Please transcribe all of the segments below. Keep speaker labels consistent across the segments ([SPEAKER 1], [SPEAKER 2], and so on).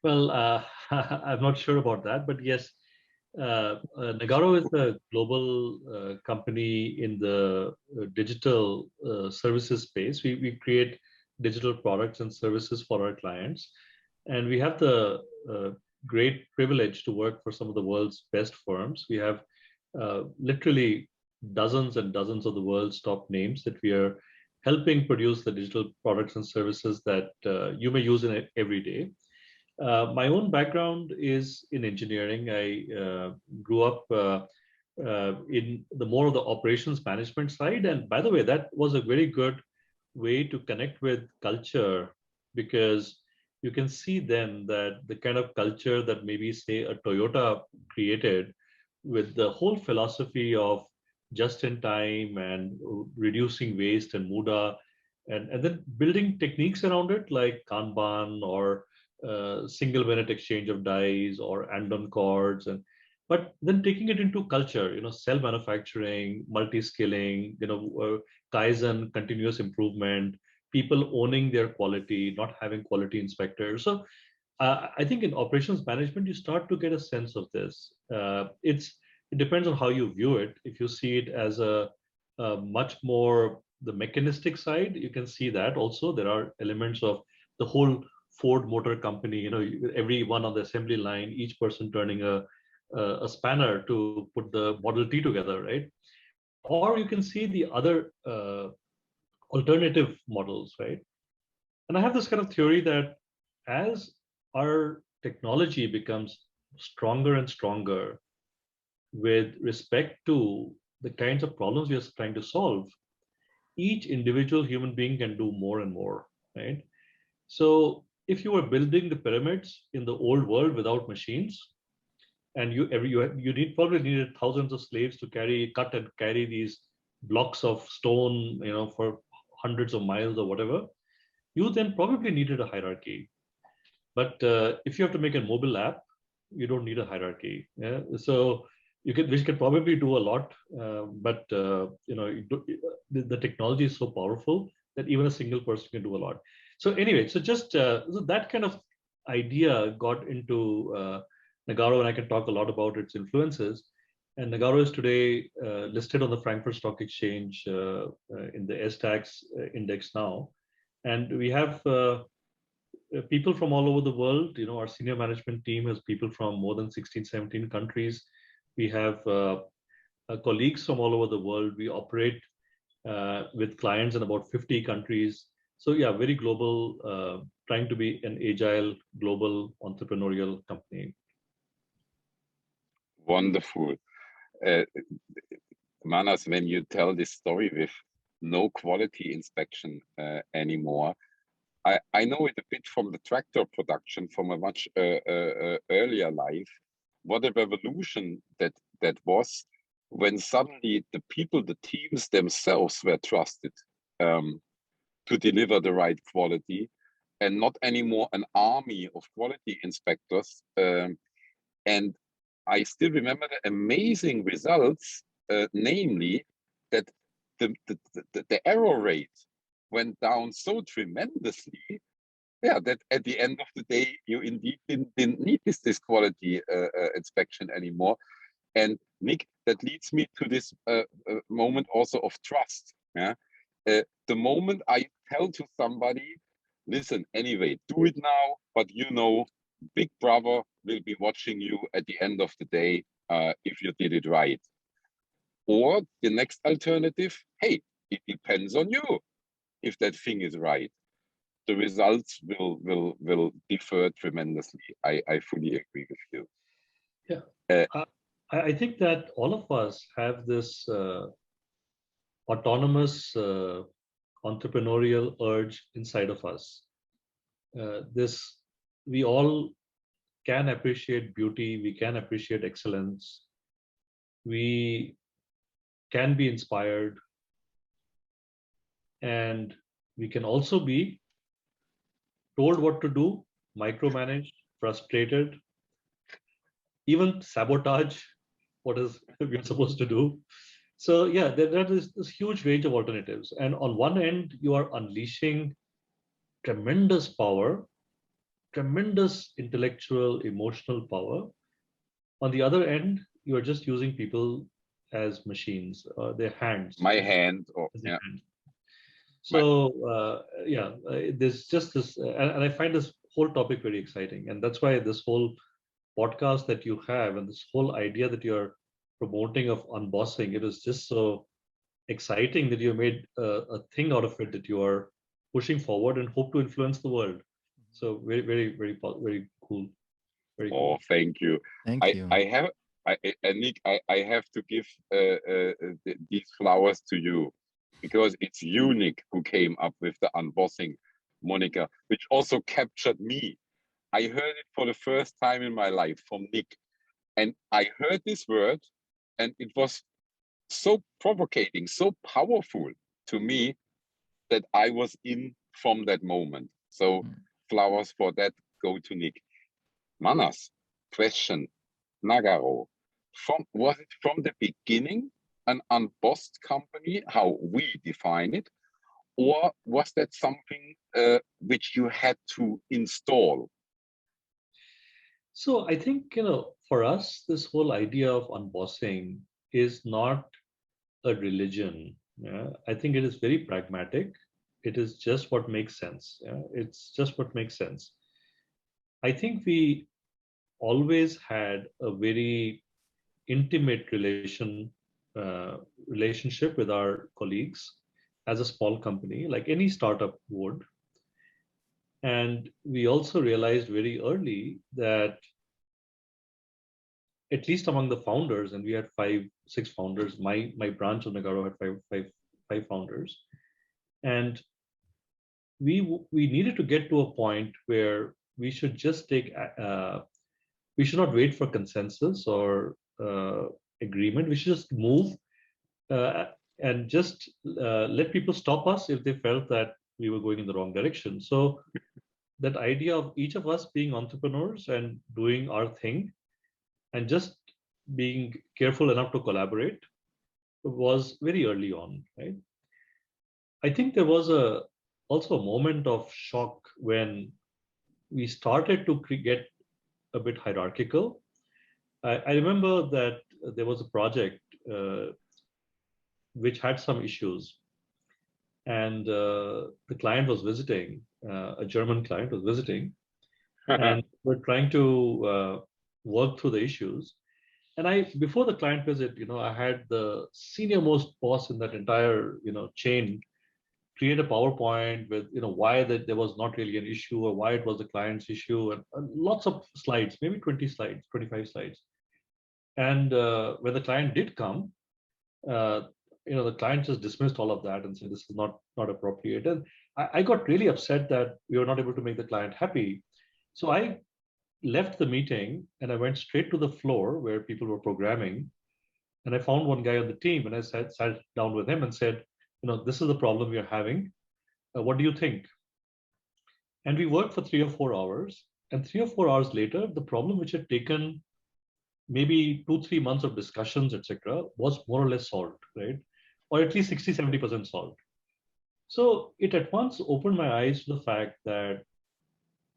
[SPEAKER 1] Well, I'm not sure about that, but yes, Nagarro is a global company in the digital services space. We create digital products and services for our clients, and we have the great privilege to work for some of the world's best firms. We have literally dozens and dozens of the world's top names that we are helping produce the digital products and services that you may use in every day. My own background is in engineering. I grew up in the more of the operations management side. And by the way, that was a very good way to connect with culture because you can see then that the kind of culture that maybe, say, a Toyota created with the whole philosophy of just in time and reducing waste and Muda, and then building techniques around it like Kanban or single minute exchange of dies or andon chords, and but then taking it into culture, cell manufacturing, multi-skilling, kaizen, continuous improvement, people owning their quality, not having quality inspectors. So I think in operations management you start to get a sense of this. It depends on how you view it. If you see it as a much more the mechanistic side, you can see that also there are elements of the whole Ford Motor Company, every one on the assembly line, each person turning a spanner to put the Model T together, right? Or you can see the other alternative models, right? And I have this kind of theory that as our technology becomes stronger and stronger with respect to the kinds of problems we are trying to solve, each individual human being can do more and more, right? So if you were building the pyramids in the old world without machines, and you probably needed thousands of slaves to cut and carry these blocks of stone, for hundreds of miles or whatever, you then probably needed a hierarchy. But if you have to make a mobile app, you don't need a hierarchy. Yeah? So which can probably do a lot, but the technology is so powerful that even a single person can do a lot. So anyway, so that kind of idea got into Nagarro, and I can talk a lot about its influences. And Nagarro is today listed on the Frankfurt Stock Exchange in the SDAX index now. And we have people from all over the world. Our senior management team has people from more than 16, 17 countries. We have colleagues from all over the world. We operate with clients in about 50 countries. So yeah, very global, trying to be an agile, global entrepreneurial company.
[SPEAKER 2] Wonderful. Uh, Manas, when you tell this story with no quality inspection anymore, I know it a bit from the tractor production from a much earlier life. What a revolution that was when suddenly the people, the teams themselves were trusted to deliver the right quality and not anymore an army of quality inspectors. And I still remember the amazing results, namely that the error rate went down so tremendously, that at the end of the day, you indeed didn't need this quality inspection anymore. And Nick, that leads me to this moment also of trust. Yeah, the moment I tell to somebody, listen, anyway, do it now, but Big Brother will be watching you at the end of the day if you did it right. Or the next alternative, hey, it depends on you if that thing is right. The results will differ tremendously. I fully agree with you.
[SPEAKER 1] Yeah, I think that all of us have this autonomous entrepreneurial urge inside of us. We all can appreciate beauty, we can appreciate excellence, we can be inspired, and we can also be told what to do, micromanaged, frustrated, even sabotage what is we're supposed to do. So yeah, there is this huge range of alternatives. And on one end, you are unleashing tremendous power tremendous intellectual, emotional power. On the other end, you are just using people as machines, their hands.
[SPEAKER 2] My hand, or
[SPEAKER 1] As their
[SPEAKER 2] yeah,
[SPEAKER 1] hands.
[SPEAKER 2] my
[SPEAKER 1] So there's just this, and I find this whole topic very exciting, and that's why this whole podcast that you have and this whole idea that you're promoting of unbossing, it is just so exciting that you made a thing out of it that you are pushing forward and hope to influence the world. So very, very, very, very cool. Very
[SPEAKER 2] oh,
[SPEAKER 1] cool.
[SPEAKER 2] thank you.
[SPEAKER 3] Thank you.
[SPEAKER 2] I have Nick, I have to give these flowers to you because it's you, Nick, who came up with the unbossing moniker, which also captured me. I heard it for the first time in my life from Nick, and I heard this word, and it was so provocating, so powerful to me that I was in from that moment. So flowers for that go to Nick. Manas, question, Nagarro, was it from the beginning an unbossed company, how we define it, or was that something which you had to install?
[SPEAKER 1] So I think, for us, this whole idea of unbossing is not a religion. Yeah? I think it is very pragmatic. It is just what makes sense. Yeah? It's just what makes sense. I think we always had a very intimate relationship with our colleagues as a small company, like any startup would. And we also realized very early that at least among the founders, and we had 5, 6 founders. My branch of Nagarro had five founders, and we needed to get to a point where we should just we should not wait for consensus or agreement. We should just move uh, and just let people stop us if they felt that we were going in the wrong direction. So that idea of each of us being entrepreneurs and doing our thing and just being careful enough to collaborate was very early on, right? I think there was also a moment of shock when we started to get a bit hierarchical. I remember that there was a project which had some issues, and the client was visiting, a German client was visiting, and we're trying to work through the issues. And before the client visit, I had the senior most boss in that entire, chain create a PowerPoint with, why that there was not really an issue or why it was the client's issue, and lots of slides, maybe 20 slides, 25 slides. And when the client did come, uh, the client just dismissed all of that and said, this is not appropriate. And I got really upset that we were not able to make the client happy. So I left the meeting and I went straight to the floor where people were programming. And I found one guy on the team and I sat down with him and said, this is the problem we are having. What do you think? And we worked for 3 or 4 hours. And 3 or 4 hours later, the problem which had taken maybe 2, 3 months of discussions, etc., was more or less solved, right? Or at least 60, 70% solved. So it at once opened my eyes to the fact that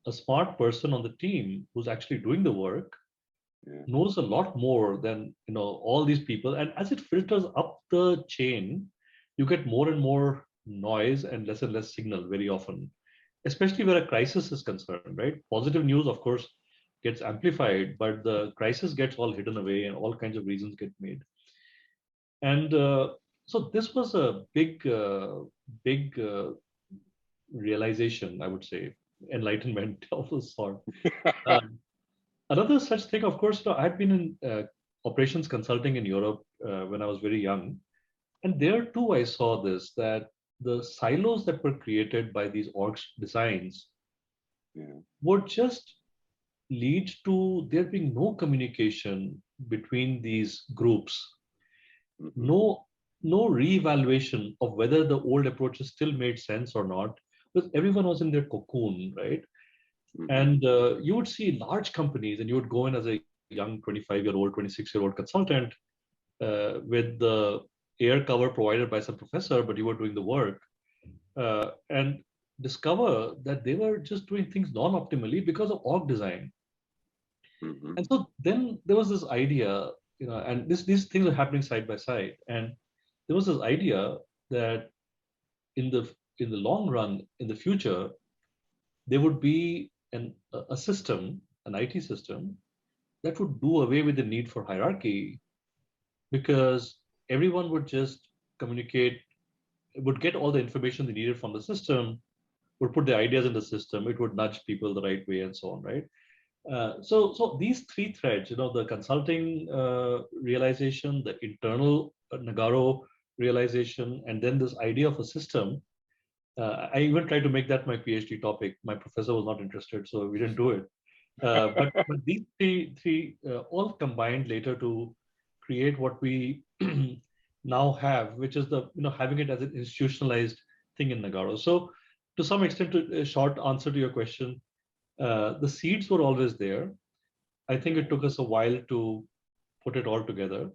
[SPEAKER 1] a smart person on the team who's actually doing the work knows a lot more than all these people. And as it filters up the chain, you get more and more noise and less signal very often, especially where a crisis is concerned, right? Positive news, of course, gets amplified, but the crisis gets all hidden away and all kinds of reasons get made. And so this was a big realization, I would say, enlightenment of a sort. Another such thing, of course, I had been in operations consulting in Europe when I was very young. And there too, I saw this, that the silos that were created by these org designs would just lead to there being no communication between these groups, no reevaluation of whether the old approaches still made sense or not, because everyone was in their cocoon, right? And you would see large companies, and you would go in as a young 25-year-old, 26-year-old consultant with the air cover provided by some professor, but you were doing the work. And discover that they were just doing things non-optimally because of org design.
[SPEAKER 2] Mm-hmm.
[SPEAKER 1] And so then there was this idea, and these things are happening side by side. And there was this idea that in the in the long run, in the future, there would be a system, an IT system, that would do away with the need for hierarchy because everyone would just communicate, would get all the information they needed from the system, would put the ideas in the system, it would nudge people the right way, and so on, right? So these three threads, the consulting realization, the internal Nagarro realization, and then this idea of a system. I even tried to make that my PhD topic. My professor was not interested, so we didn't do it. But these three all combined later to create what we now have, which is the having it as an institutionalized thing in Nagarro. So to some extent, a short answer to your question, the seeds were always there. I think it took us a while to put it all together.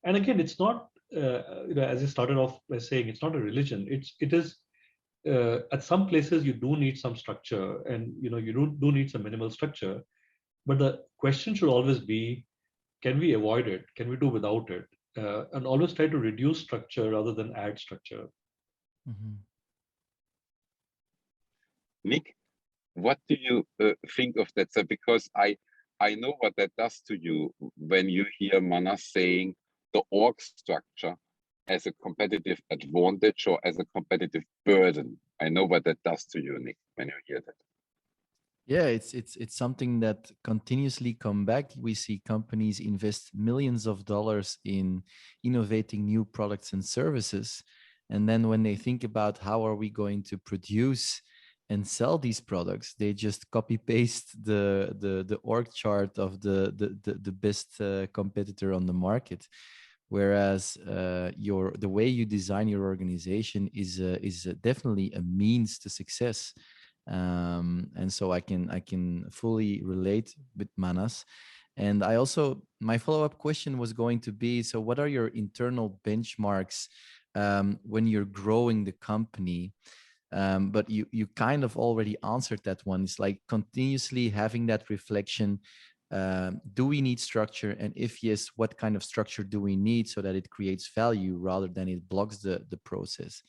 [SPEAKER 1] And again, it's not as you started off by saying, it's not a religion. It is at some places you do need some structure, and you do need some minimal structure. But the question should always be, can we avoid it? Can we do without it? And always try to reduce structure rather than add structure.
[SPEAKER 3] Mhm.
[SPEAKER 2] Nick, what do you think of that? So because I know what that does to you when you hear Manas saying the org structure as a competitive advantage or as a competitive burden. I know what that does to you, Nick, when you hear that.
[SPEAKER 3] Yeah, it's something that continuously come back. We see companies invest millions of dollars in innovating new products and services, and then when they think about how are we going to produce and sell these products, they just copy paste the org chart of the best competitor on the market. Whereas the way you design your organization is definitely a means to success. And so I can fully relate with Manas. And I also, my follow-up question was going to be, so what are your internal benchmarks when you're growing the company? But you kind of already answered that one. It's like continuously having that reflection. Do we need structure? And if yes, what kind of structure do we need so that it creates value rather than it blocks the process?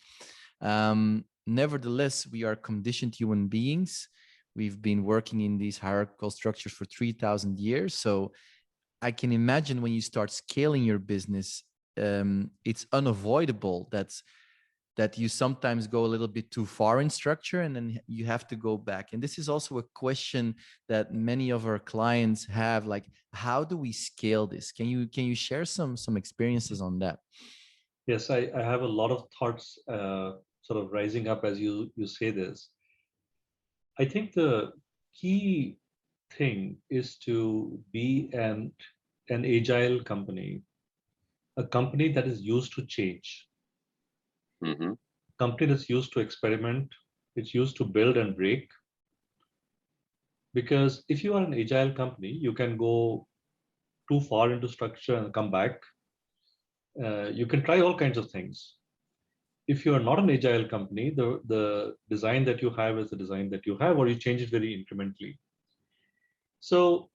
[SPEAKER 3] Nevertheless, we are conditioned human beings. We've been working in these hierarchical structures for 3,000 years. So I can imagine when you start scaling your business, it's unavoidable that you sometimes go a little bit too far in structure and then you have to go back. And this is also a question that many of our clients have, like, how do we scale this? Can you share some experiences on that?
[SPEAKER 1] Yes, I have a lot of thoughts sort of rising up as you say this. I think the key thing is to be an agile company, a company that is used to change,
[SPEAKER 2] Mm-hmm.
[SPEAKER 1] company that's used to experiment, it's used to build and break. Because if you are an agile company, you can go too far into structure and come back. You can try all kinds of things. If you are not an agile company, the design that you have is the design that you have, or you change it very incrementally. So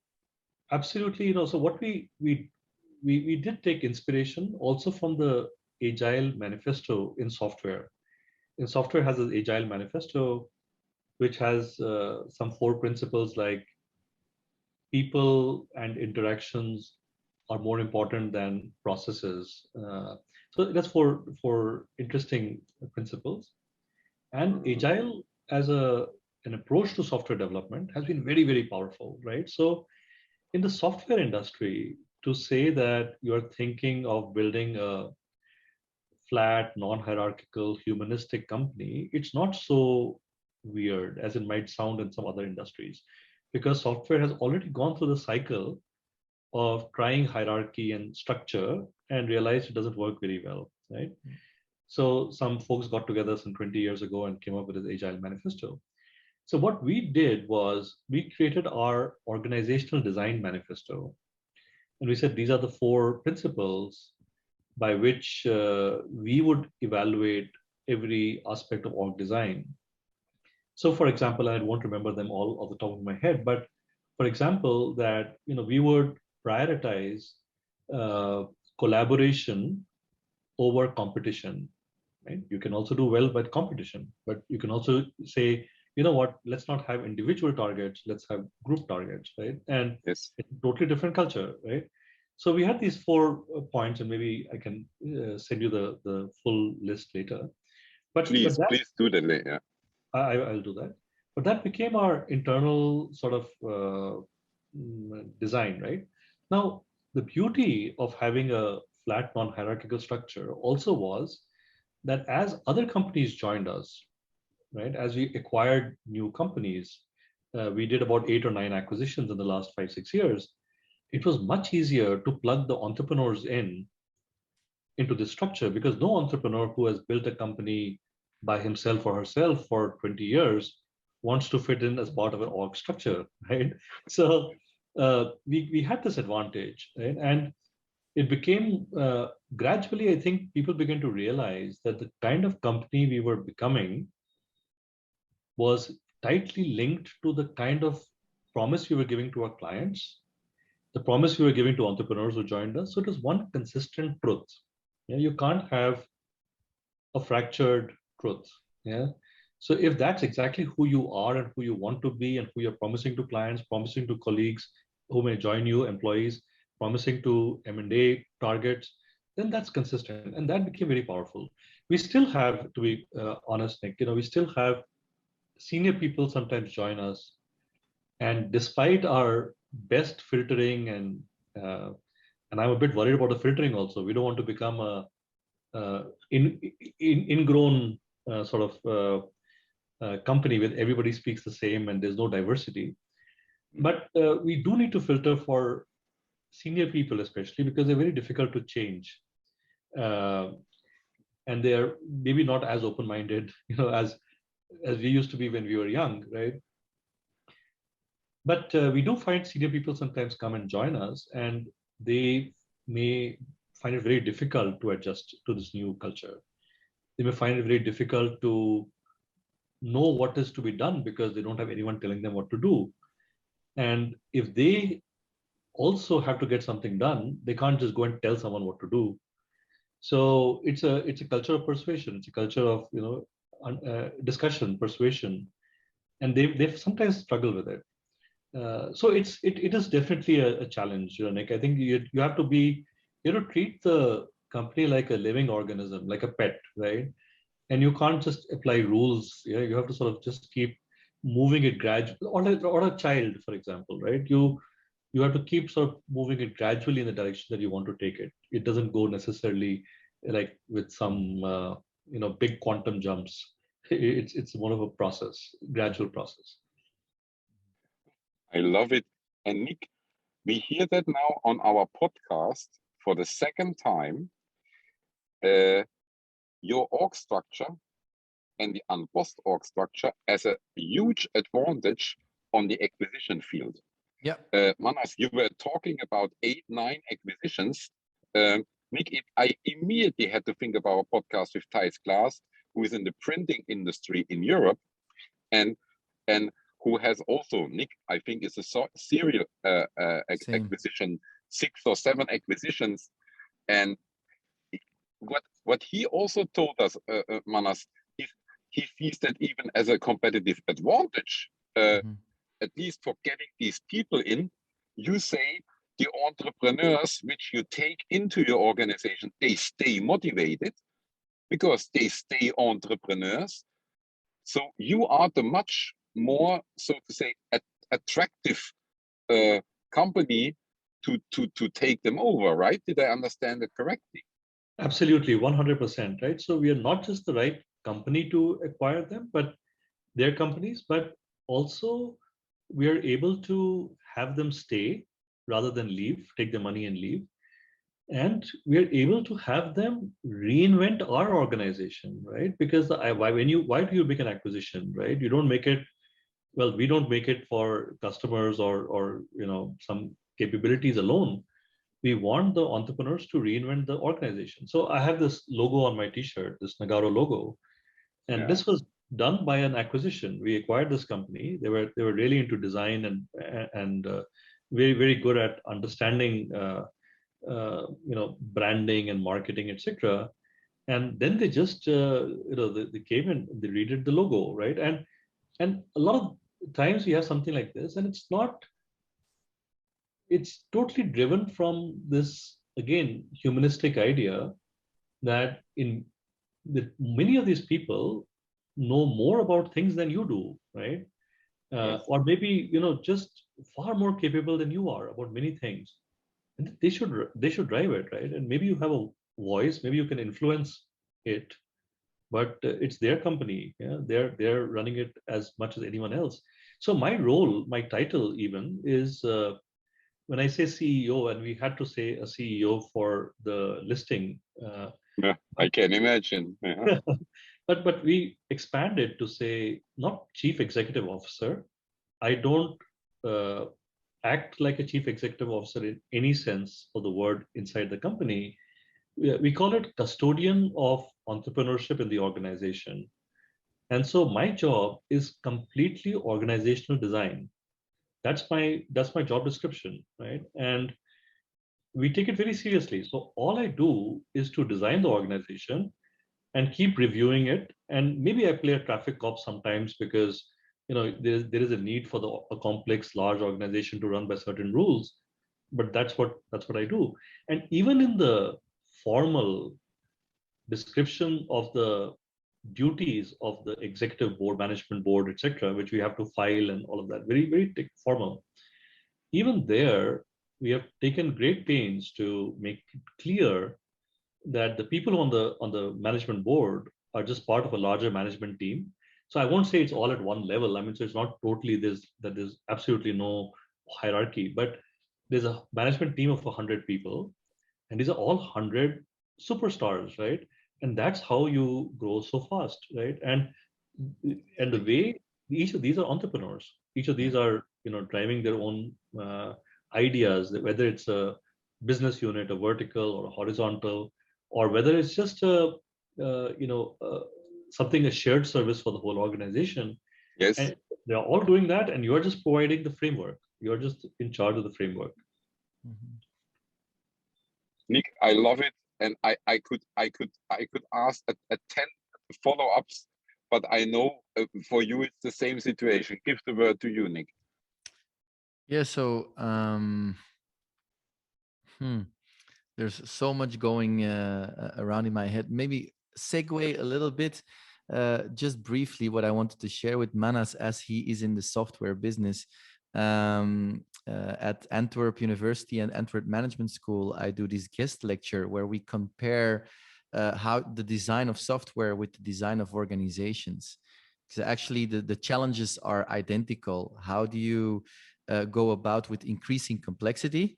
[SPEAKER 1] absolutely, so what we did take inspiration also from the agile manifesto in software. In software has an agile manifesto, which has some four principles like people and interactions are more important than processes. So that's for interesting principles. And agile as an approach to software development has been very, very powerful, right? So in the software industry, to say that you're thinking of building a flat, non-hierarchical, humanistic company, it's not so weird as it might sound in some other industries, because software has already gone through the cycle of trying hierarchy and structure and realized it doesn't work very well, right? So some folks got together some 20 years ago and came up with this agile manifesto. So what we did was we created our organizational design manifesto, and we said these are the four principles by which we would evaluate every aspect of org design. So for example, I won't remember them all off the top of my head, but for example, that we would prioritize uh, collaboration over competition, right? You can also do well by competition, but you can also say, you know what, let's not have individual targets, let's have group targets, right? And
[SPEAKER 2] Yes.
[SPEAKER 1] it's a totally different culture, right? So we had these 4 points, and maybe I can send you the full list later. But
[SPEAKER 2] Please,
[SPEAKER 1] that
[SPEAKER 2] please do that. Yeah.
[SPEAKER 1] I'll do that. But that became our internal sort of design, right? Now, the beauty of having a flat, non-hierarchical structure also was that as other companies joined us, right, as we acquired new companies, we did about 8 or 9 acquisitions in the last 5, 6 years. It was much easier to plug the entrepreneurs in into this structure, because no entrepreneur who has built a company by himself or herself for 20 years wants to fit in as part of an org structure, right? So we had this advantage, right? And it became gradually, I think people began to realize that the kind of company we were becoming was tightly linked to the kind of promise we were giving to our clients, the promise we were giving to entrepreneurs who joined us. So it was one consistent truth. Yeah, you can't have a fractured truth. Yeah. So if that's exactly who you are and who you want to be and who you're promising to clients, promising to colleagues who may join you, employees, promising to M&A targets, then that's consistent. And that became very powerful. We still have, to be honest, Nick, we still have senior people sometimes join us. And despite our best filtering and I'm a bit worried about the filtering also. We don't want to become a uh, ingrown sort of company where everybody speaks the same and there's no diversity. But we do need to filter for senior people, especially because they're very difficult to change, uh, and they're maybe not as open-minded, as we used to be when we were young, right? But we do find senior people sometimes come and join us, and they may find it very difficult to adjust to this new culture. They may find it very difficult to know what is to be done because they don't have anyone telling them what to do. And if they also have to get something done, they can't just go and tell someone what to do. So it's a culture of persuasion. It's a culture of discussion, persuasion, and they sometimes struggle with it. So it is definitely a challenge, Nick. I think you have to be treat the company like a living organism, like a pet, right? And you can't just apply rules. Yeah, you have to sort of just keep moving it gradually, or a child, for example, right? You have to keep sort of moving it gradually in the direction that you want to take it. It doesn't go necessarily like with some big quantum jumps. It's more of a process, gradual process.
[SPEAKER 2] I love it. And Nick, we hear that now on our podcast for the second time. Your org structure and the unbossed org structure as a huge advantage on the acquisition field.
[SPEAKER 3] Yeah.
[SPEAKER 2] Manas, you were talking about 8, 9 acquisitions. Nick, I immediately had to think about a podcast with Thijs Klaas, who is in the printing industry in Europe, and who has also, Nick, I think is a serial acquisition, 6 or 7 acquisitions. And what he also told us, Manas, he sees that even as a competitive advantage, at least for getting these people in, you say the entrepreneurs which you take into your organization, they stay motivated because they stay entrepreneurs. So you are the much more, so to say, attractive company to take them over, right? Did I understand it correctly?
[SPEAKER 1] Absolutely, 100%, right? So we are not just the right company to acquire them, but their companies, but also we are able to have them stay rather than leave, take the money and leave. And we are able to have them reinvent our organization, right? Because why do you make an acquisition, right? You don't make it, well, we don't make it for customers or some capabilities alone. We want the entrepreneurs to reinvent the organization. So I have this logo on my t-shirt, this Nagarro logo. And this was done by an acquisition. We acquired this company. They were really into design and very very good at understanding branding and marketing, etc. And then they just they came and they redid the logo, right? And a lot of times we have something like this, and it's totally driven from this, again, humanistic idea that in that many of these people know more about things than you do, right?
[SPEAKER 2] Yes.
[SPEAKER 1] Or maybe just far more capable than you are about many things, and they should drive it, right? And maybe you have a voice, maybe you can influence it, but it's their company. Yeah, they're running it as much as anyone else. So my role, my title even is, when I say CEO, and we had to say a CEO for the listing,
[SPEAKER 2] Yeah, I can imagine. Yeah.
[SPEAKER 1] but we expanded to say not chief executive officer. I don't uh, act like a chief executive officer in any sense of the word inside the company. We call it custodian of entrepreneurship in the organization. And so my job is completely organizational design. That's my job description, right? And we take it very seriously. So all I do is to design the organization and keep reviewing it. And maybe I play a traffic cop sometimes because there is a need for a complex, large organization to run by certain rules. But that's what I do. And even in the formal description of the duties of the executive board, management board, etc., which we have to file and all of that, very very formal. Even there, we have taken great pains to make it clear that the people on the management board are just part of a larger management team. So I won't say it's all at one level. I mean, so it's not totally there's absolutely no hierarchy, but there's a management team of 100 people, and these are all 100 superstars, right? And that's how you grow so fast, right? And the way each of these are entrepreneurs, each of these are driving their own ideas, whether it's a business unit, a vertical or a horizontal, or whether it's just something, a shared service for the whole organization.
[SPEAKER 2] Yes,
[SPEAKER 1] And they're all doing that, and you're just providing the framework. You're just in charge of the framework.
[SPEAKER 3] Mhm.
[SPEAKER 2] Nick, I love it, and I could ask a 10 follow-ups, but I know for you it's the same situation. Give the word to you, Nick.
[SPEAKER 3] Yeah, so there's so much going around in my head. Maybe segue a little bit, just briefly, what I wanted to share with Manas, as he is in the software business. At Antwerp University and Antwerp Management School, I do this guest lecture where we compare how the design of software with the design of organizations. Because actually the challenges are identical. How do you go about with increasing complexity?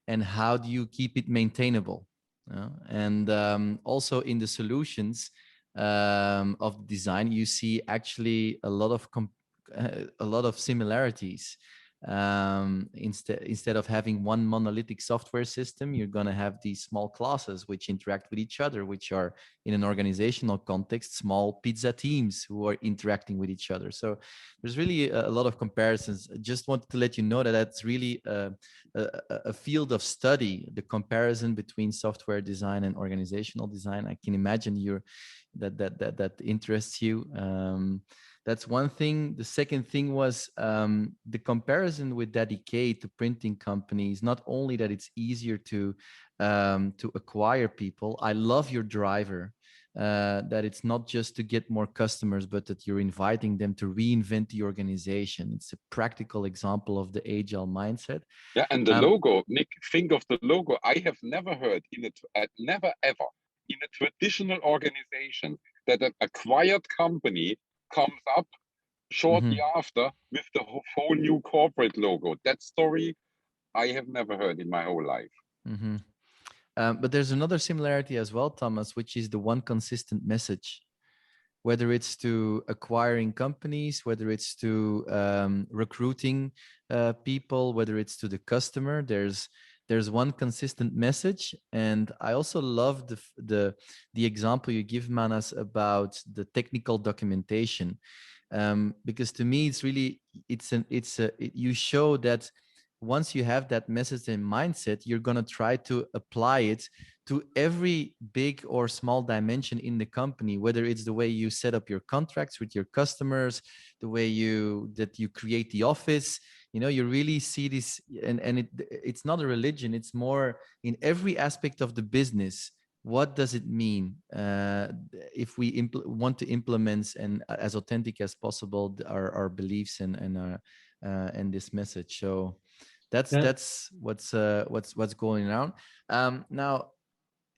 [SPEAKER 3] And how do you keep it maintainable? And also in the solutions of design, you see actually a lot of similarities. Instead of having one monolithic software system, you're going to have these small classes which interact with each other, which are in an organizational context small pizza teams who are interacting with each other. So there's really a lot of comparisons. I just wanted to let you know that that's really a field of study, the comparison between software design and organizational design. I can imagine that interests you. That's one thing. The second thing was the comparison with Dedicaid to printing companies. Not only that it's easier to acquire people. I love your driver. That it's not just to get more customers, but that you're inviting them to reinvent the organization. It's a practical example of the agile mindset.
[SPEAKER 2] Yeah, and the logo, Nick, think of the logo. I have never heard never ever in a traditional organization that an acquired company comes up shortly after with the whole new corporate logo. That story I have never heard in my whole life.
[SPEAKER 3] But there's another similarity as well, Thomas, which is the one consistent message. Whether it's to acquiring companies, whether it's to recruiting people, whether it's to the customer, there's there's one consistent message. And I also love the example you give, Manas, about the technical documentation, because to me it's really you show that once you have that message and mindset, you're going to try to apply it to every big or small dimension in the company, whether it's the way you set up your contracts with your customers, the way you create the office. You really see this, and it's not a religion, it's more in every aspect of the business. What does it mean if we want to implement and as authentic as possible our beliefs and this message? So that's what's going on. Now,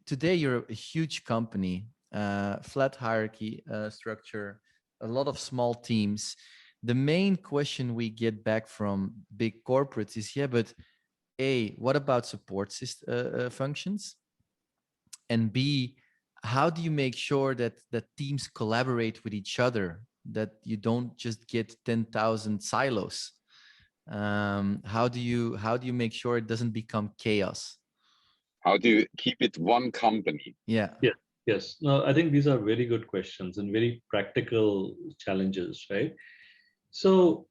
[SPEAKER 3] today you're a huge company, flat hierarchy structure, a lot of small teams. The main question we get back from big corporates is, yeah, but A, what about support functions? And B, how do you make sure that teams collaborate with each other, that you don't just get 10,000 silos? How do you make sure it doesn't become chaos?
[SPEAKER 2] How do you keep it one company?
[SPEAKER 3] Yeah.
[SPEAKER 1] Yes. No, I think these are very good questions and very practical challenges, right? So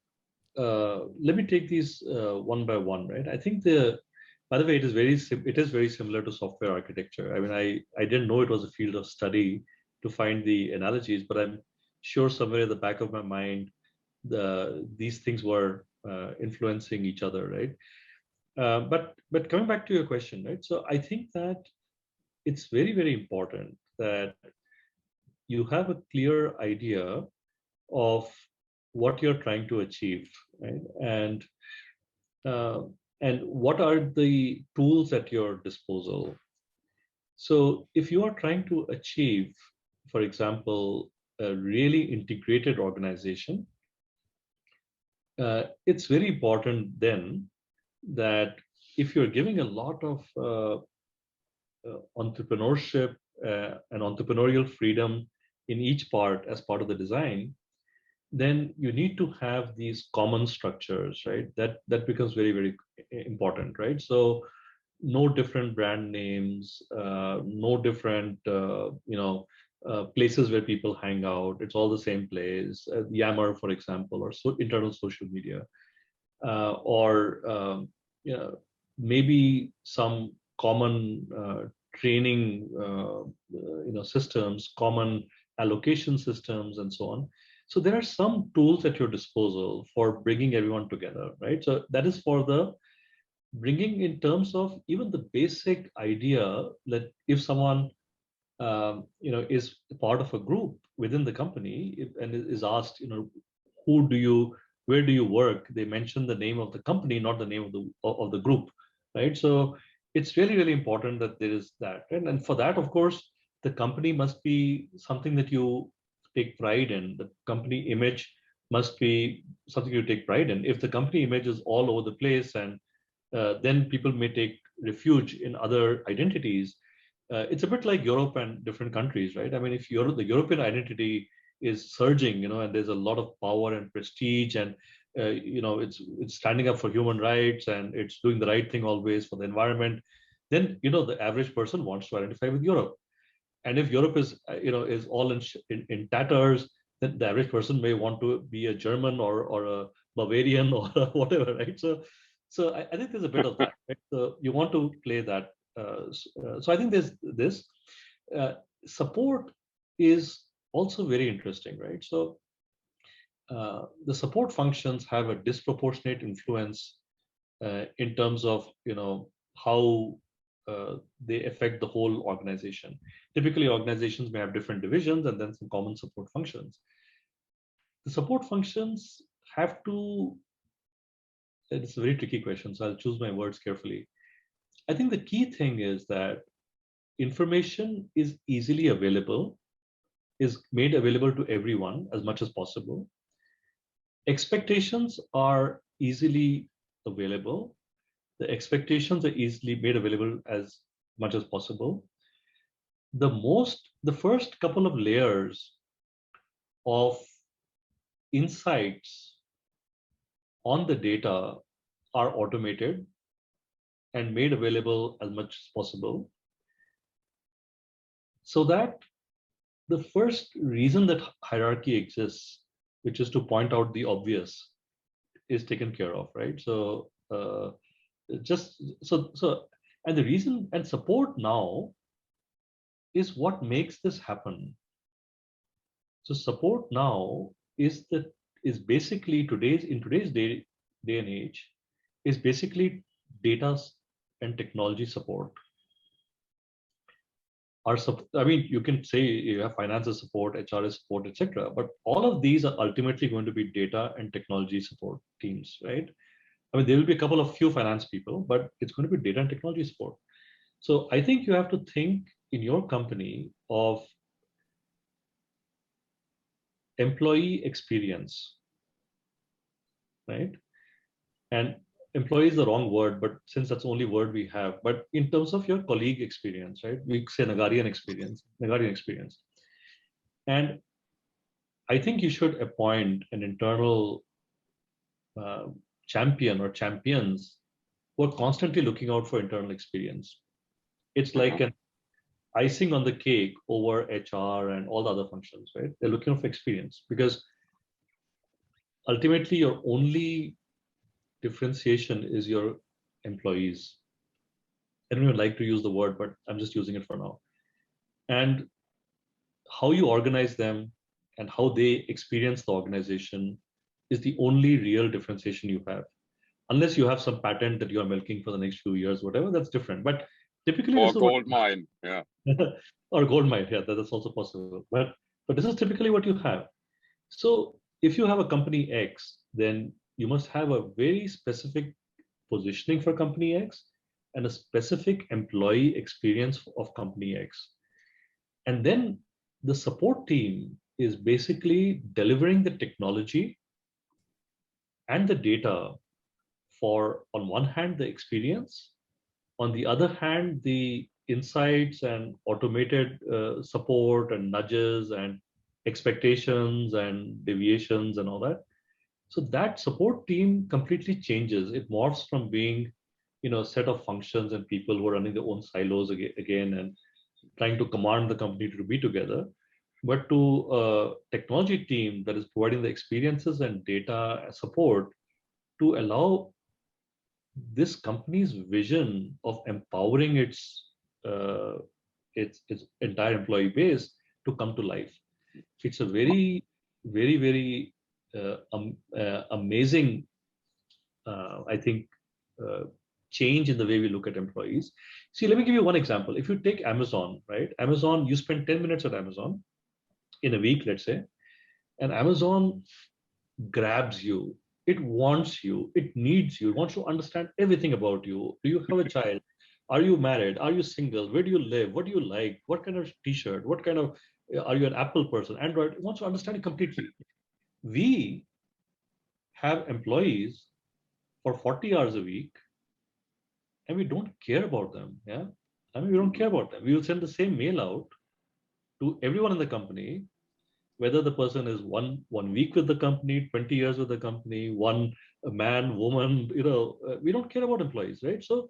[SPEAKER 1] let me take these one by one, right? I think by the way, it is very similar to software architecture. I mean, I didn't know it was a field of study to find the analogies, but I'm sure somewhere at the back of my mind, these things were influencing each other, right? But coming back to your question, right? So I think that it's very, very important that you have a clear idea of what you're trying to achieve, right? Uh, and what are the tools at your disposal. So if you are trying to achieve, for example, a really integrated organization, it's very important then that if you're giving a lot of entrepreneurship and entrepreneurial freedom in each part as part of the design, then you need to have these common structures, right? That becomes very, very important, right? So no different brand names, no different places where people hang out. It's all the same place. Yammer, for example, or internal social media, or maybe some common training systems, common allocation systems, and so on. So there are some tools at your disposal for bringing everyone together, right? So that is for the bringing in terms of even the basic idea that if someone is part of a group within the company and is asked, where do you work? They mention the name of the company, not the name of the group, right? So it's really, really important that there is that, right? And for that, of course, the company must be something that you take pride in. The company image must be something you take pride in. If the company image is all over the place, and then people may take refuge in other identities. It's a bit like Europe and different countries, right? I mean, if the European identity is surging, and there's a lot of power and prestige, and it's standing up for human rights, and it's doing the right thing always for the environment, then the average person wants to identify with Europe. And if Europe is all in tatters, then the average person may want to be a German or a Bavarian or whatever, right? So I think there's a bit of that, right? So you want to play that. So I think there's this support is also very interesting, right? So the support functions have a disproportionate influence in terms of how they affect the whole organization. Typically, organizations may have different divisions and then some common support functions. The support functions have to. It's a very tricky question, so I'll choose my words carefully. I think the key thing is that information is easily available, is made available to everyone as much as possible. Expectations are easily available. The expectations are easily made available as much as possible. The first couple of layers of insights on the data are automated and made available as much as possible, so that the first reason that hierarchy exists, which is to point out the obvious, is taken care of, right? So just so and the reason and support now is what makes this happen. So support now is basically today's day and age is basically data and technology support. I mean, you can say you have finances support, HR support, etc. But all of these are ultimately going to be data and technology support teams, right? I mean, there will be a couple of few finance people, but it's going to be data and technology support. So I think you have to think in your company of employee experience, right? And employee is the wrong word, but since that's the only word we have, but in terms of your colleague experience, right? We say Nagarian experience. And I think you should appoint an internal champion or champions who are constantly looking out for internal experience. It's like an icing on the cake over HR and all the other functions, right? They're looking for experience because ultimately your only differentiation is your employees. I don't even like to use the word, but I'm just using it for now. And how you organize them and how they experience the organization is the only real differentiation you have. Unless you have some patent that you are milking for the next few years, whatever, that's different. But typically,
[SPEAKER 2] or gold mine, yeah,
[SPEAKER 1] or gold mine, yeah, that's also possible. But this is typically what you have. So if you have a company X, then you must have a very specific positioning for company X and a specific employee experience of company X. And then the support team is basically delivering the technology and the data for, on one hand, the experience, on the other hand, the insights and automated support and nudges and expectations and deviations and all that. So that support team completely changes. It morphs from being, a set of functions and people who are running their own silos again and trying to command the company to be together, but to a technology team that is providing the experiences and data support to allow this company's vision of empowering its entire employee base to come to life. It's a very, very, very amazing, I think, change in the way we look at employees. See, let me give you one example. If you take Amazon, right? Amazon, you spend 10 minutes at Amazon in a week, let's say, and Amazon grabs you. It wants you. It needs you. It wants to understand everything about you. Do you have a child? Are you married? Are you single? Where do you live? What do you like? What kind of t-shirt? What kind of, are you an Apple person? Android? It wants to understand it completely. We have employees for 40 hours a week and we don't care about them. Yeah. I mean, we don't care about them. We will send the same mail out to everyone in the company, whether the person is one week with the company, 20 years with the company, one man, woman, we don't care about employees, right? So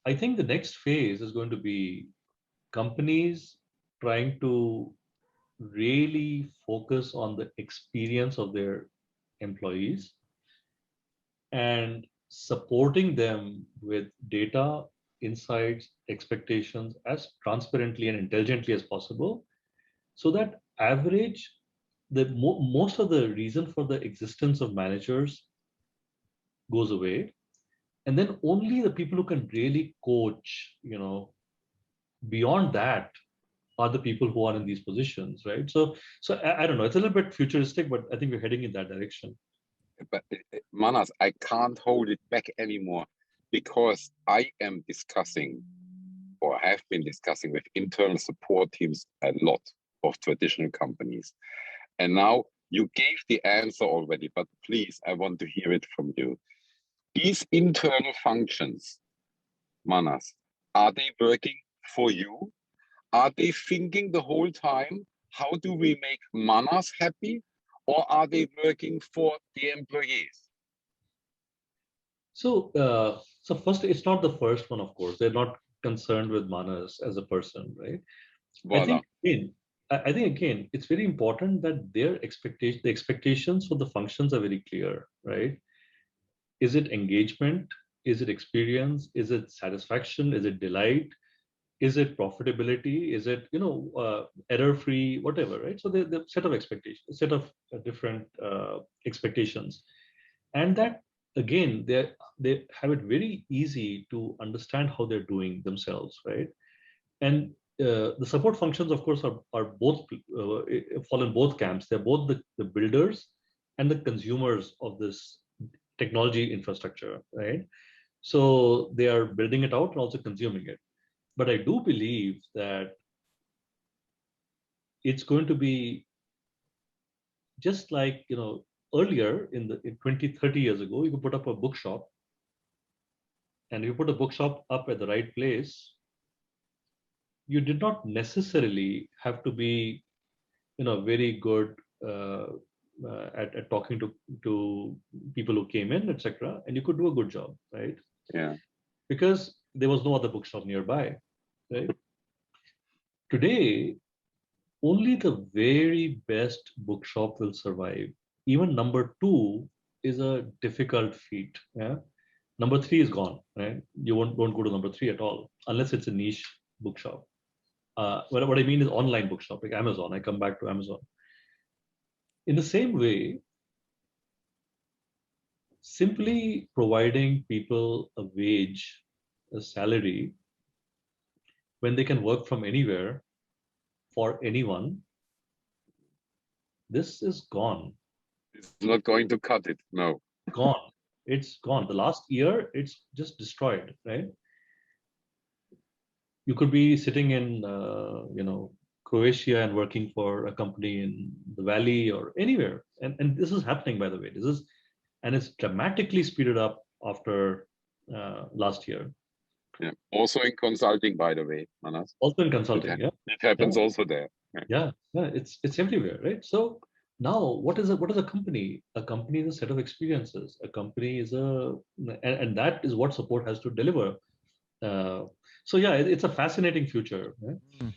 [SPEAKER 1] I think the next phase is going to be companies trying to really focus on the experience of their employees and supporting them with data, insights, expectations as transparently and intelligently as possible, so that most of the reason for the existence of managers goes away, and then only the people who can really coach, beyond that are the people who are in these positions, right? So I don't know, it's a little bit futuristic, but I think we're heading in that direction.
[SPEAKER 2] But Manas, I can't hold it back anymore because I am discussing or have been discussing with internal support teams a lot of traditional companies. And now you gave the answer already, but please, I want to hear it from you. These internal functions, Manas, are they working for you? Are they thinking the whole time, how do we make Manas happy? Or are they working for the employees?
[SPEAKER 1] So first, it's not the first one, of course. They're not concerned with Manas as a person, right? I
[SPEAKER 2] Voila.
[SPEAKER 1] think again, I think again, it's very important that the expectations for the functions are very clear, right? Is it engagement? Is it experience? Is it satisfaction? Is it delight? Is it profitability? Is it error free? Whatever, right? So the set of expectations, set of different expectations, and that again they have it very easy to understand how they're doing themselves, right? And the support functions, of course, are both fall in both camps. They're both the builders and the consumers of this technology infrastructure, right? So they are building it out and also consuming it. But I do believe that it's going to be just like, earlier in 20, 30 years ago, you could put up a bookshop, and if you put a bookshop up at the right place, you did not necessarily have to be, very good at talking to people who came in, etc. And you could do a good job, right?
[SPEAKER 2] Yeah.
[SPEAKER 1] Because there was no other bookshop nearby, right? Today, only the very best bookshop will survive. Even number two is a difficult feat. Yeah. Number three is gone, right? You won't go to number three at all unless it's a niche bookshop. What I mean is online bookshop, like Amazon. I come back to Amazon. In the same way, simply providing people a wage, a salary, when they can work from anywhere for anyone, this is gone.
[SPEAKER 2] It's not going to cut it. No.
[SPEAKER 1] Gone. It's gone. The last year, it's just destroyed, right? You could be sitting in, Croatia and working for a company in the Valley or anywhere. And this is happening, by the way. And it's dramatically speeded up after last year.
[SPEAKER 2] Yeah. Also in consulting, by the way, Manas.
[SPEAKER 1] Also in consulting, yeah.
[SPEAKER 2] It happens also there.
[SPEAKER 1] Yeah, it's everywhere, right? So now, what is a company? A company is a set of experiences. A company is and that is what support has to deliver. So yeah, it's a fascinating future. Yeah?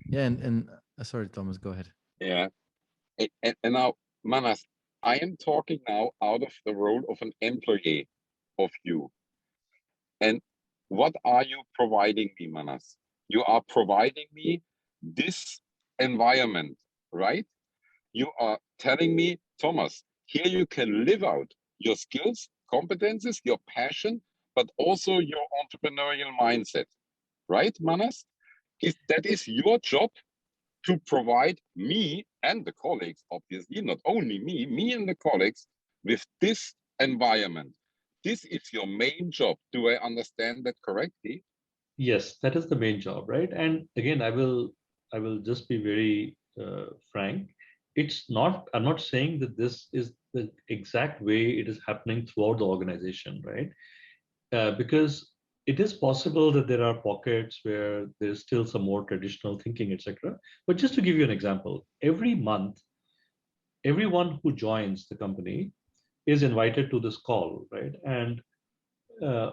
[SPEAKER 3] Yeah, and sorry, Thomas, go ahead.
[SPEAKER 2] Yeah. And now, Manas, I am talking now out of the role of an employee of you. And what are you providing me, Manas? You are providing me this environment, right? You are telling me, Thomas, here you can live out your skills, competences, your passion, but also your entrepreneurial mindset, right, Manas? That is your job to provide me and the colleagues, obviously, not only me and the colleagues, with this environment. This is your main job. Do I understand that correctly?
[SPEAKER 1] Yes, that is the main job, right? And again, I will just be very frank. I'm not saying that this is the exact way it is happening throughout the organization, right? Because it is possible that there are pockets where there's still some more traditional thinking, etc. But just to give you an example, every month, everyone who joins the company is invited to this call, right? And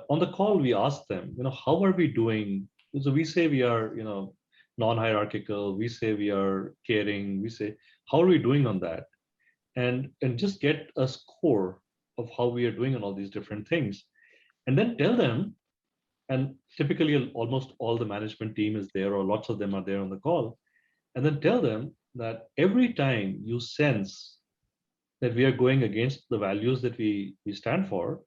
[SPEAKER 1] on the call, we ask them, how are we doing? So we say we are, non-hierarchical. We say we are caring. We say, how are we doing on that? And just get a score of how we are doing on all these different things, and then tell them. And typically, almost all the management team is there, or lots of them are there on the call, and then tell them that every time you sense that we are going against the values that we stand for,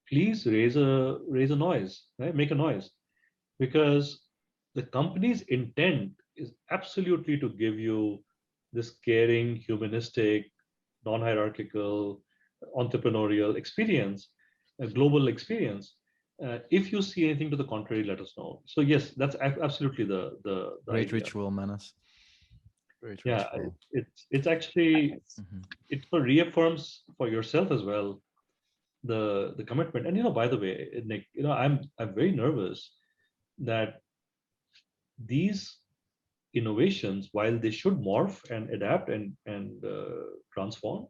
[SPEAKER 1] please raise a noise, right? Make a noise, because the company's intent is absolutely to give you this caring, humanistic, non-hierarchical, entrepreneurial experience, a global experience. If you see anything to the contrary, let us know. So yes, that's absolutely the
[SPEAKER 3] Great
[SPEAKER 1] idea.
[SPEAKER 3] ritual, Manas. Great
[SPEAKER 1] Yeah,
[SPEAKER 3] ritual.
[SPEAKER 1] it's actually
[SPEAKER 3] Mhm.
[SPEAKER 1] it reaffirms for yourself as well the commitment. And by the way, Nick, I'm very nervous that these innovations, while they should morph and adapt and transform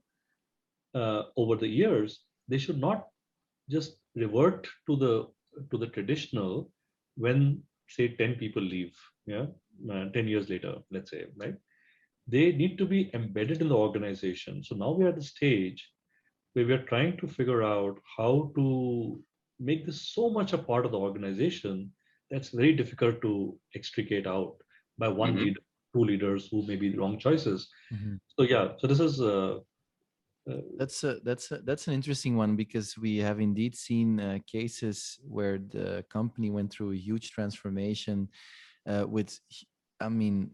[SPEAKER 1] over the years, they should not just revert to the traditional when say 10 people leave, yeah, 10 years later, let's say, right? They need to be embedded in the organization. So now we are at the stage where we are trying to figure out how to make this so much a part of the organization that's very difficult to extricate out by one
[SPEAKER 2] Hmm.
[SPEAKER 1] leader, two leaders who may be the wrong choices.
[SPEAKER 3] Mhm.
[SPEAKER 1] So yeah, so this is uh,
[SPEAKER 3] That's an interesting one because we have indeed seen cases where the company went through a huge transformation with, I mean,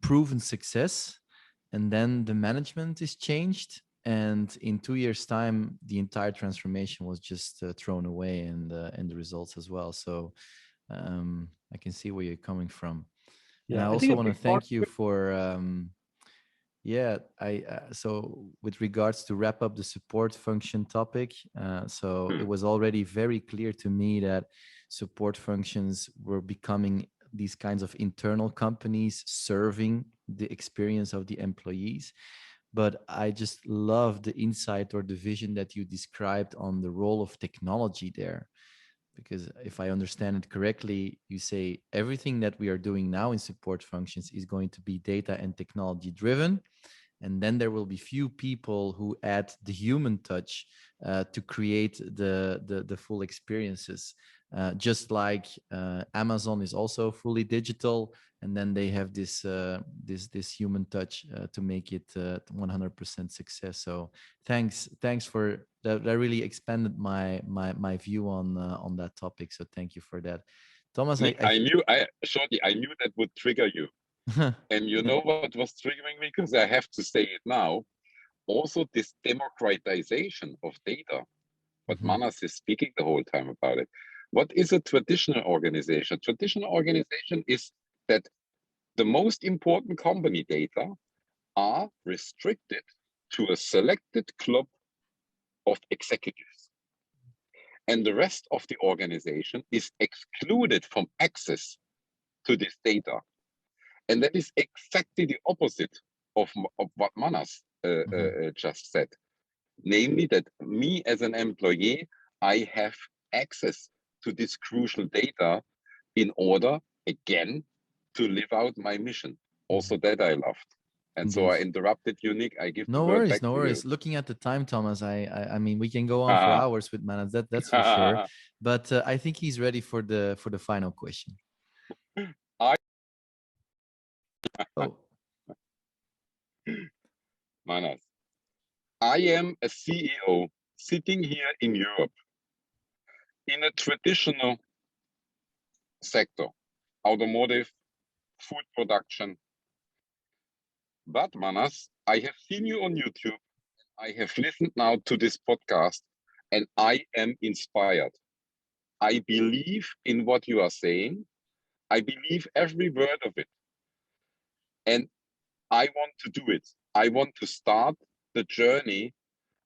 [SPEAKER 3] proven success, and then the management is changed, and in 2 years' time, the entire transformation was just thrown away, and the results as well. So I can see where you're coming from, and
[SPEAKER 1] yeah,
[SPEAKER 3] I
[SPEAKER 1] I think
[SPEAKER 3] also
[SPEAKER 1] a
[SPEAKER 3] want to
[SPEAKER 1] big part
[SPEAKER 3] thank you for. Yeah, I so with regards to wrap up the support function topic, so it was already very clear to me that support functions were becoming these kinds of internal companies serving the experience of the employees. But I just love the insight or the vision that you described on the role of technology there, because if I understand it correctly, you say everything that we are doing now in support functions is going to be data and technology driven, and then there will be few people who add the human touch to create the full experiences. Just like Amazon is also fully digital, and then they have this human touch to make it 100% success. So thanks for that. That really expanded my view on that topic. So thank you for that, Thomas.
[SPEAKER 2] Nick, Shorty, I knew that would trigger you. And you know what was triggering me? Because I have to say it now. Also, this democratization of data, what
[SPEAKER 3] Mhm.
[SPEAKER 2] Manas is speaking the whole time about it. What is a traditional organization? Traditional organization is that the most important company data are restricted to a selected club of executives. And the rest of the organization is excluded from access to this data. And that is exactly the opposite of what Manas
[SPEAKER 3] Mhm.
[SPEAKER 2] just said. Namely, that me as an employee, I have access to this crucial data in order, again, to live out my mission. Also,
[SPEAKER 3] Mhm.
[SPEAKER 2] that I loved. And so
[SPEAKER 3] Indeed.
[SPEAKER 2] I interrupted you, Nick. I give the
[SPEAKER 3] No
[SPEAKER 2] word
[SPEAKER 3] worries,
[SPEAKER 2] back
[SPEAKER 3] no
[SPEAKER 2] to you.
[SPEAKER 3] worries. Looking at the time, Thomas, I mean, we can go on for hours with Manas. That's for sure. But I think he's ready for the final question.
[SPEAKER 2] I,
[SPEAKER 3] Oh.
[SPEAKER 2] Manas, I am a CEO sitting here in Europe in a traditional sector, automotive, food production. But Manas, I have seen you on YouTube. I have listened now to this podcast and I am inspired. I believe in what you are saying. I believe every word of it. And I want to do it. I want to start the journey.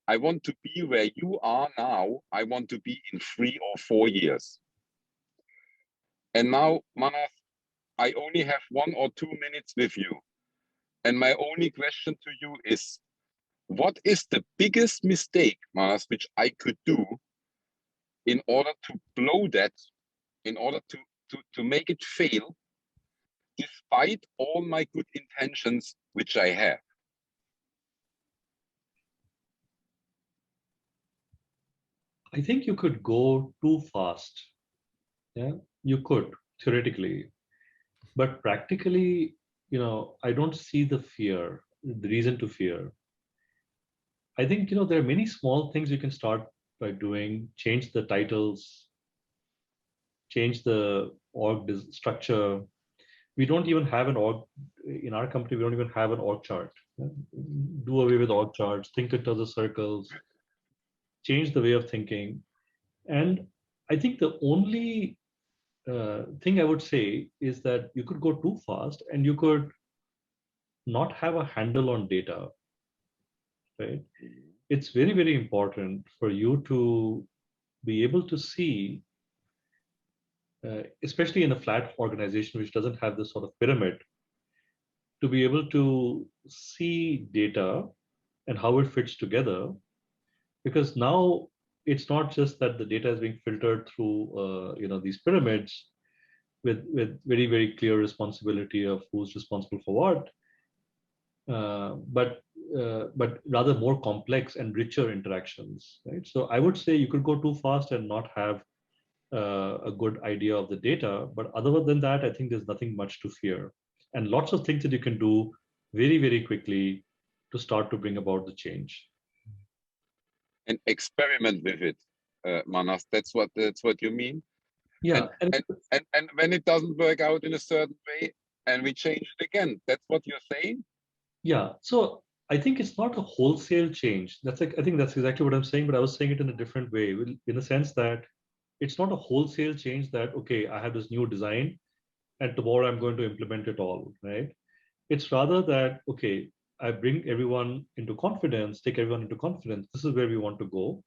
[SPEAKER 2] I want to be where you are now. I want to be in 3 or 4 years. And now, Manas, I only have 1 or 2 minutes with you. And my only question to you is, what is the biggest mistake, Manas, which I could do in order to blow that, in order to make it fail, despite all my good intentions which I have?
[SPEAKER 1] I think you could go too fast. Yeah, you could theoretically, but practically, I don't see the reason to fear. I think, there are many small things you can start by doing, change the titles, change the structure. We don't even have an org in our company. We don't even have an org chart. Do away with org charts, think in terms of circles, change the way of thinking. And I think the only thing I would say is that you could go too fast and you could not have a handle on data, right? It's very, very important for you to be able to see, especially in a flat organization which doesn't have this sort of pyramid, to be able to see data and how it fits together. Because now, it's not just that the data is being filtered through these pyramids with very, very clear responsibility of who's responsible for what, but rather more complex and richer interactions, right? So I would say you could go too fast and not have a good idea of the data, but other than that, I think there's nothing much to fear, and lots of things that you can do very, very quickly to start to bring about the change.
[SPEAKER 2] And experiment with it, Manas. That's what you mean.
[SPEAKER 1] Yeah,
[SPEAKER 2] and when it doesn't work out in a certain way, and we change it again. That's what you're saying.
[SPEAKER 1] yeah. So I think it's not a wholesale change. That's like, I think that's exactly what I'm saying, but I was saying it in a different way, in the sense that it's not a wholesale change that, okay, I have this new design and tomorrow I'm going to implement it all, right? It's rather that, okay, I bring everyone into confidence, take everyone into confidence. This is where we want to go.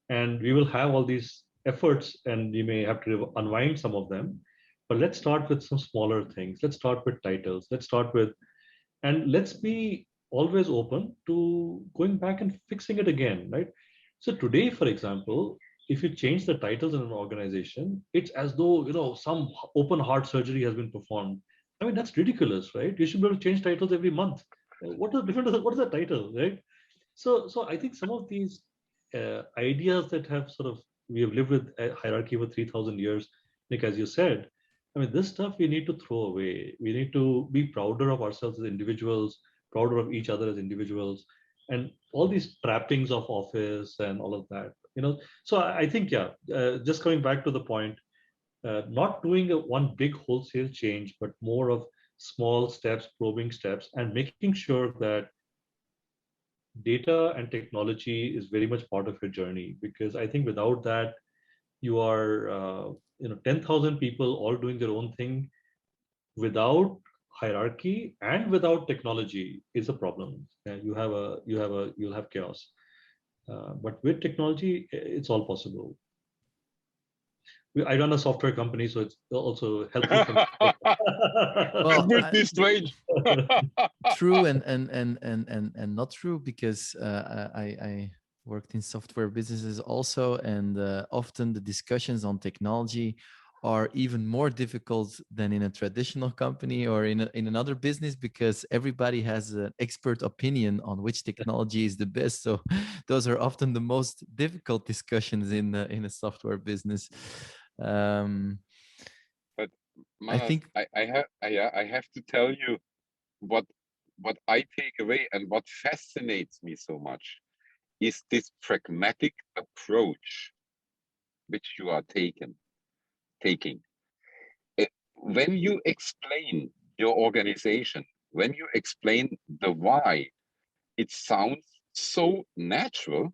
[SPEAKER 1] And we will have all these efforts and you may have to unwind some of them. But let's start with some smaller things. Let's start with titles. Let's start with, and let's be always open to going back and fixing it again, right? So today, for example, if you change the titles in an organization, it's as though some open heart surgery has been performed. I mean, that's ridiculous, right? You should be able to change titles every month. What is different? What is the title, right? So I think some of these ideas that have sort of, we have lived with a hierarchy for 3,000 years, Nick, as you said, I mean, this stuff we need to throw away. We need to be prouder of ourselves as individuals, prouder of each other as individuals, and all these trappings of office and all of that. So I think, yeah, just coming back to the point, not doing one big wholesale change, but more of small steps, probing steps, and making sure that data and technology is very much part of your journey. Because I think without that, you are 10,000 people all doing their own thing without hierarchy and without technology is a problem. You'll have chaos. But with technology, it's all possible. I run a software company, so it's also helpful for me.
[SPEAKER 2] Well, would be strange.
[SPEAKER 3] True and not true, because I worked in software businesses also, and often the discussions on technology are even more difficult than in a traditional company or in another business, because everybody has an expert opinion on which technology is the best. So those are often the most difficult discussions in a software business.
[SPEAKER 2] But Manas, I have to tell you what I take away and what fascinates me so much is this pragmatic approach which you are taking. When you explain your organization, when you explain the why, it sounds so natural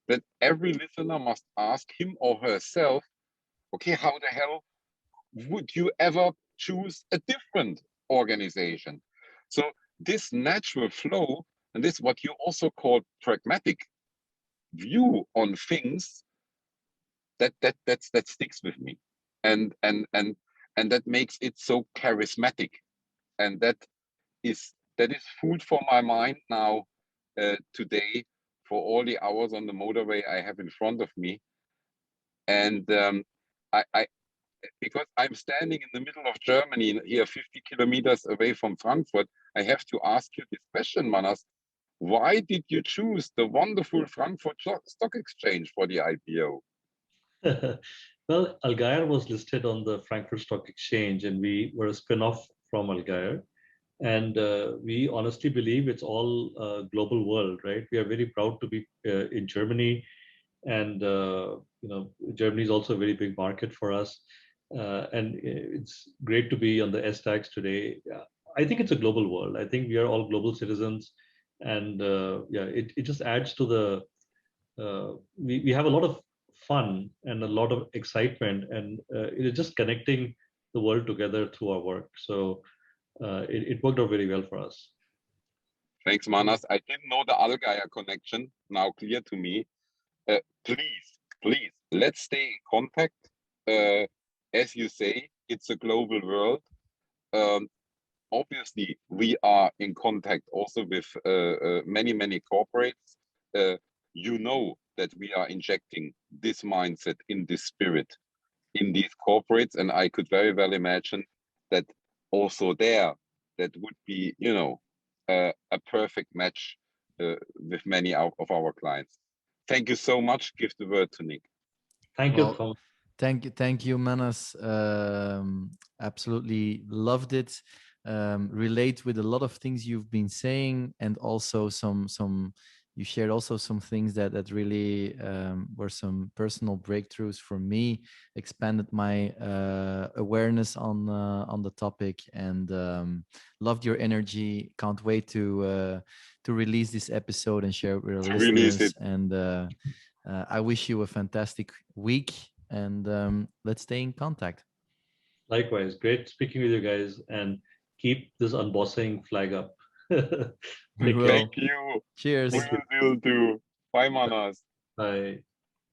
[SPEAKER 2] that every listener must ask him or herself, okay, how the hell would you ever choose a different organization? So this natural flow, and this what you also call pragmatic view on things, that sticks with me, and that makes it so charismatic, and that is food for my mind now, today, for all the hours on the motorway I have in front of me. And I because I'm standing in the middle of Germany here, 50 kilometers away from Frankfurt, I have to ask you this question, Manas. Why did you choose the wonderful Frankfurt Stock Exchange for the IPO?
[SPEAKER 1] Well, Algair was listed on the Frankfurt Stock Exchange, and we were a spin-off from Algair. And we honestly believe it's all global world, right? We are very proud to be in Germany, and Germany is also a very big market for us. And it's great to be on the S-Tags today. I think it's a global world. I think we are all global citizens, and it just adds to the. We have a lot of fun and a lot of excitement, and it is just connecting the world together through our work. So it worked out very well for us.
[SPEAKER 2] Thanks, Manas. I didn't know the Allgeier connection. Now clear to me. Please, let's stay in contact. As you say, it's a global world. Obviously, we are in contact also with many corporates. you know that we are injecting this mindset in this spirit in these corporates, and I could very well imagine that also there that would be, you know, a perfect match with many of our clients. Thank you so much. Give the word to Nick.
[SPEAKER 1] Thank you,
[SPEAKER 3] Well,
[SPEAKER 1] Tom.
[SPEAKER 3] thank you, Manas. Absolutely loved it. Relate with a lot of things you've been saying, and also some you shared also some things that really were some personal breakthroughs for me, expanded my awareness on the topic, and loved your energy. Can't wait to release this episode and share it with our
[SPEAKER 2] To release
[SPEAKER 3] listeners.
[SPEAKER 2] it.
[SPEAKER 3] And I wish you a fantastic week, and let's stay in contact.
[SPEAKER 1] Likewise, great speaking with you guys, and keep this unbossing flag up.
[SPEAKER 3] We
[SPEAKER 1] Take care.
[SPEAKER 3] will.
[SPEAKER 2] Thank you.
[SPEAKER 3] Cheers.
[SPEAKER 1] Thank you.
[SPEAKER 2] We will do. Bye, Manas.
[SPEAKER 1] Bye.